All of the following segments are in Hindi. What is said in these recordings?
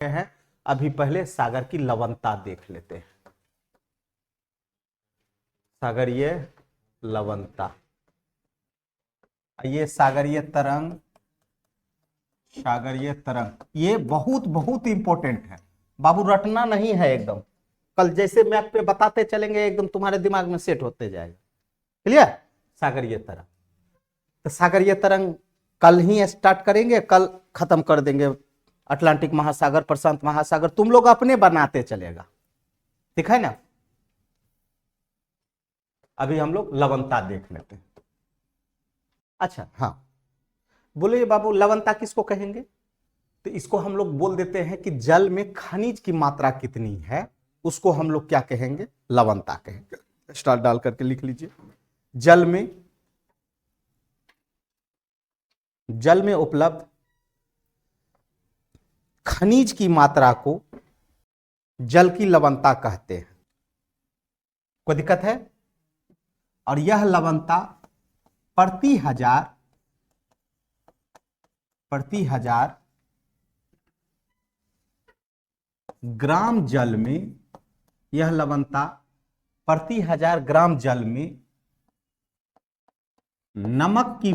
हैं। अभी पहले सागर की लवणता देख लेते हैं। सागरीय लवणता, ये सागरीय तरंग, सागरीय तरंग ये बहुत बहुत इंपॉर्टेंट है बाबू, रटना नहीं है एकदम। कल जैसे मैप पे बताते चलेंगे एकदम तुम्हारे दिमाग में सेट होते जाएगा। क्लियर? सागरीय तरंग, तो सागरीय तरंग कल ही स्टार्ट करेंगे, कल खत्म कर देंगे। अटलांटिक महासागर, प्रशांत महासागर तुम लोग अपने बनाते चलेगा, ठीक है ना। अभी हम लोग लवणता देख लेते हैं। अच्छा हाँ, बोले बाबू लवणता किसको कहेंगे? तो इसको हम लोग बोल देते हैं कि जल में खनिज की मात्रा कितनी है, उसको हम लोग क्या कहेंगे? लवणता कहेंगे। स्टार डाल करके लिख लीजिए। जल में उपलब्ध खनिज की मात्रा को जल की लवणता कहते हैं। कोई दिक्कत है? और यह लवणता प्रति हजार ग्राम जल में, यह लवणता प्रति 1000 ग्राम जल में नमक की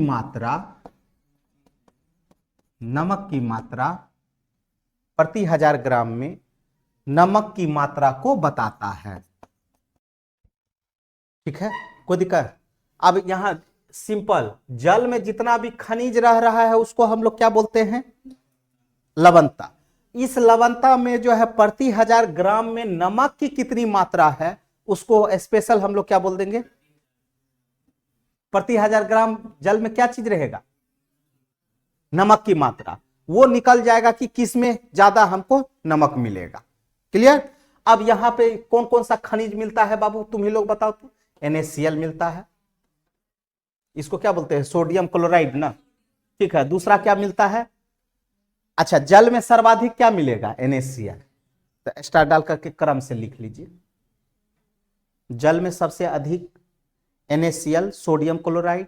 मात्रा प्रति 1000 ग्राम में नमक की मात्रा को बताता है। ठीक है, कोई दिक्कत? अब यहां सिंपल, जल में जितना भी खनिज रह रहा है उसको हम लोग क्या बोलते हैं? लवणता। इस लवणता में जो है प्रति 1000 ग्राम में नमक की कितनी मात्रा है उसको स्पेशल हम लोग क्या बोल देंगे? प्रति 1000 ग्राम जल में क्या चीज रहेगा? नमक की मात्रा। वो निकल जाएगा कि किस में ज्यादा हमको नमक मिलेगा। क्लियर? अब यहां पे कौन कौन सा खनिज मिलता है बाबू, तुम ही लोग बताओ तो। NaCl मिलता है, इसको क्या बोलते हैं? सोडियम क्लोराइड ना। ठीक है, दूसरा क्या मिलता है? अच्छा, जल में सर्वाधिक क्या मिलेगा? NaCl। तो स्टार डाल करके क्रम से लिख लीजिए। जल में सबसे अधिक NaCl, sodium chloride,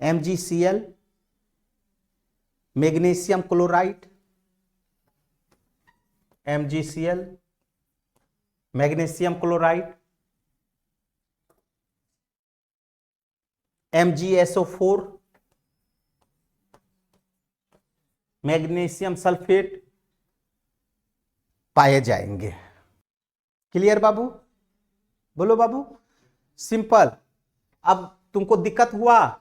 MgCl, magnesium chloride, MgCl, magnesium chloride, MgSO4, magnesium sulphate पाए जाएंगे। क्लियर बाबू? बोलो बाबू। सिंपल। अब तुमको दिक्कत हुआ?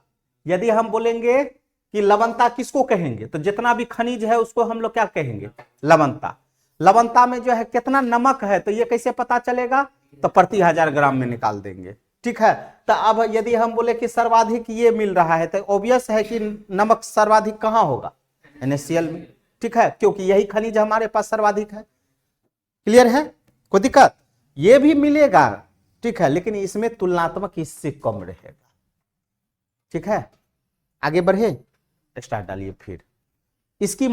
यदि हम बोलेंगे कि लवणता किसको कहेंगे, तो जितना भी खनिज है उसको हम लोग क्या कहेंगे? लवणता। लवणता में जो है कितना नमक है तो ये कैसे पता चलेगा? तो प्रति 1000 ग्राम में निकाल देंगे। ठीक है, तो अब यदि हम बोले कि सर्वाधिक ये मिल रहा है तो ऑब्वियस है कि नमक सर्वाधिक कहां होगा? NaCl में। ठीक है, क्योंकि यही खनिज हमारे पास सर्वाधिक है। क्लियर है? कोई दिक्कत? ये भी मिलेगा, ठीक है, लेकिन इसमें तुलनात्मक इससे कम रहेगा। ठीक है, आगे बढ़े। स्टार्ट डालिए फिर। इसकी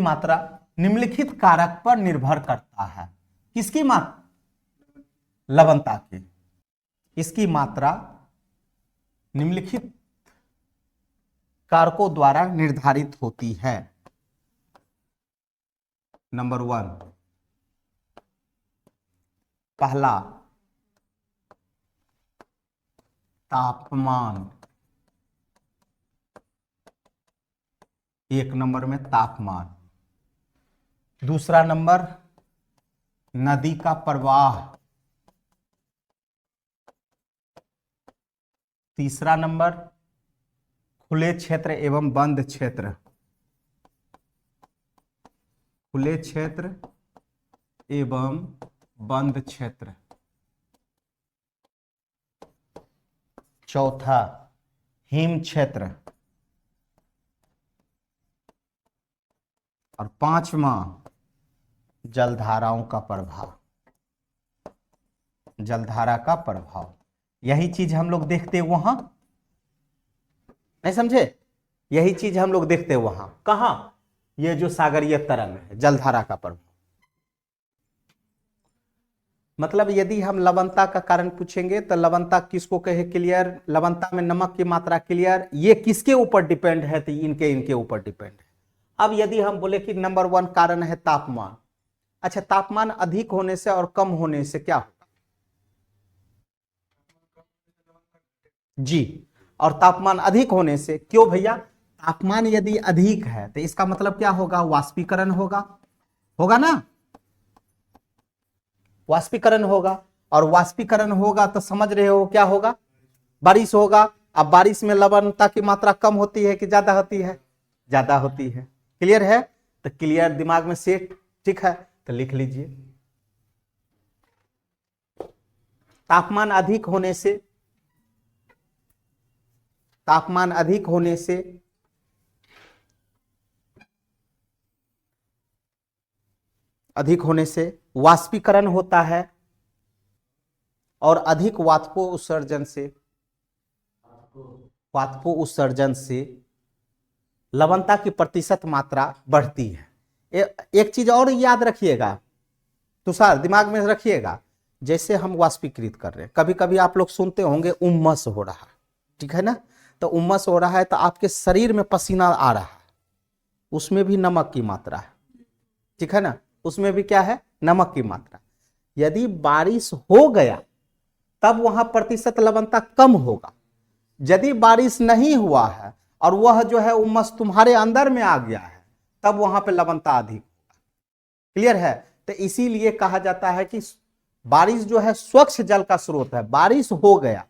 मात्रा निम्नलिखित कारक पर निर्भर करता है। किसकी मात्रा? लवणता की। इसकी मात्रा निम्नलिखित कारकों द्वारा निर्धारित होती है। नंबर 1, पहला तापमान। 1 नंबर में तापमान। दूसरा नंबर नदी का प्रवाह। तीसरा नंबर खुले क्षेत्र एवं बंद क्षेत्र। खुले क्षेत्र एवं बंद क्षेत्र। चौथा हिम क्षेत्र। और 5वां जलधाराओं का प्रभाव। जलधारा का प्रभाव, यही चीज हम लोग देखते वहां, नहीं समझे? यही चीज हम लोग देखते वहां। कहां? ये जो सागरीय तरंग है, जलधारा का प्रभाव। मतलब यदि हम लवणता का कारण पूछेंगे तो लवणता किसको कहे क्लियर, लवणता में नमक की मात्रा क्लियर, ये किसके ऊपर डिपेंड है, तो इनके ऊपर डिपेंड है। अब यदि हम बोले कि नंबर 1 कारण है तापमान, अच्छा तापमान अधिक होने से और कम होने से क्या होगा जी, और तापमान अधिक होने से, क्यों भैया, तापमान यदि अधिक है तो इसका मतलब क्या होगा, वाष्पीकरण होगा, होगा ना, वाष्पीकरण होगा, और वाष्पीकरण होगा तो समझ रहे हो क्या होगा, बारिश होगा। अब बारिश में लवणता की मात्रा कम होती है कि ज्यादा होती है, ज्यादा होती है, क्लियर है, तो क्लियर दिमाग में सेट, ठीक है, तो लिख लीजिए तापमान अधिक होने से, तापमान अधिक होने से वाष्पीकरण होता है, और अधिक वाष्पो उत्सर्जन से लवणता की प्रतिशत मात्रा बढ़ती है। एक चीज और याद रखिएगा तुषार, दिमाग में रखिएगा, जैसे हम वाष्पीकृत कर रहे हैं, कभी कभी आप लोग सुनते होंगे उमस हो रहा है, ठीक है ना, तो उमस हो रहा है तो आपके शरीर में पसीना आ रहा है, उसमें भी नमक की मात्रा है, ठीक है ना, उसमें भी क्या है, नमक की मात्रा। यदि बारिश हो गया तब वहां प्रतिशत लवणता कम होगा, यदि बारिश नहीं हुआ है और वह जो है उमस तुम्हारे अंदर में आ गया है तब वहां पे लवणता अधिक होगा, क्लियर है। तो इसीलिए कहा जाता है कि बारिश जो है स्वच्छ जल का स्रोत है, बारिश हो गया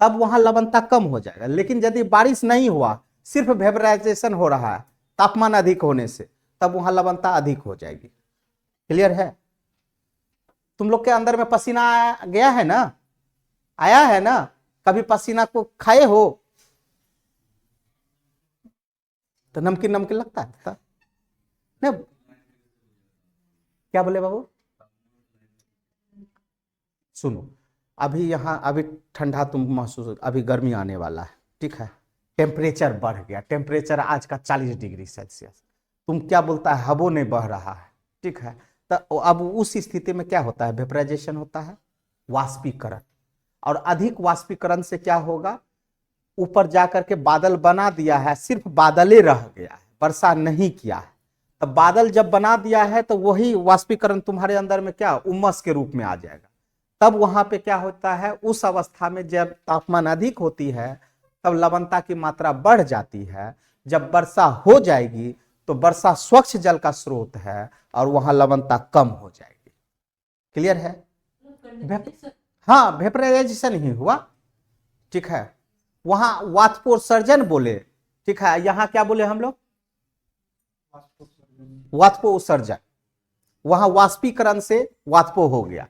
तब वहां लवणता कम हो जाएगा, लेकिन यदि बारिश नहीं हुआ, सिर्फ वेपराइजेशन हो रहा है तापमान अधिक होने से, तब वहां लवणता अधिक हो जाएगी, क्लियर है। तुम लोग के अंदर में पसीना गया है ना, आया है ना, कभी पसीना को खाए हो तो नमकीन नमकीन लगता है ना, क्या बोले बाबू, सुनो, अभी यहाँ अभी ठंडा तुम महसूस, अभी गर्मी आने वाला है, ठीक है, टेम्परेचर बढ़ गया, टेम्परेचर आज का 40 डिग्री सेल्सियस, तुम क्या बोलता है, हवा नहीं बह रहा है, ठीक है, तो अब उस स्थिति में क्या होता है, वेपराइजेशन होता है, वाष्पीकरण, और अधिक वाष्पीकरण से क्या होगा, ऊपर जाकर के बादल बना दिया है, सिर्फ बादले रह गया है, वर्षा नहीं किया है, तब बादल जब बना दिया है तो वही वाष्पीकरण तुम्हारे अंदर में क्या उमस के रूप में आ जाएगा, तब वहां पे क्या होता है, उस अवस्था में जब तापमान अधिक होती है तब लवणता की मात्रा बढ़ जाती है, जब वर्षा हो जाएगी तो वर्षा स्वच्छ जल का स्रोत है और वहां लवणता कम हो जाएगी, क्लियर है। हाँ वेपराइजेशन ही हुआ, ठीक है, वहां वाष्पोत्सर्जन बोले, ठीक है, यहां क्या बोले हम लोग, वाष्पोत्सर्जन, वहां वाष्पीकरण से वाष्पो हो गया,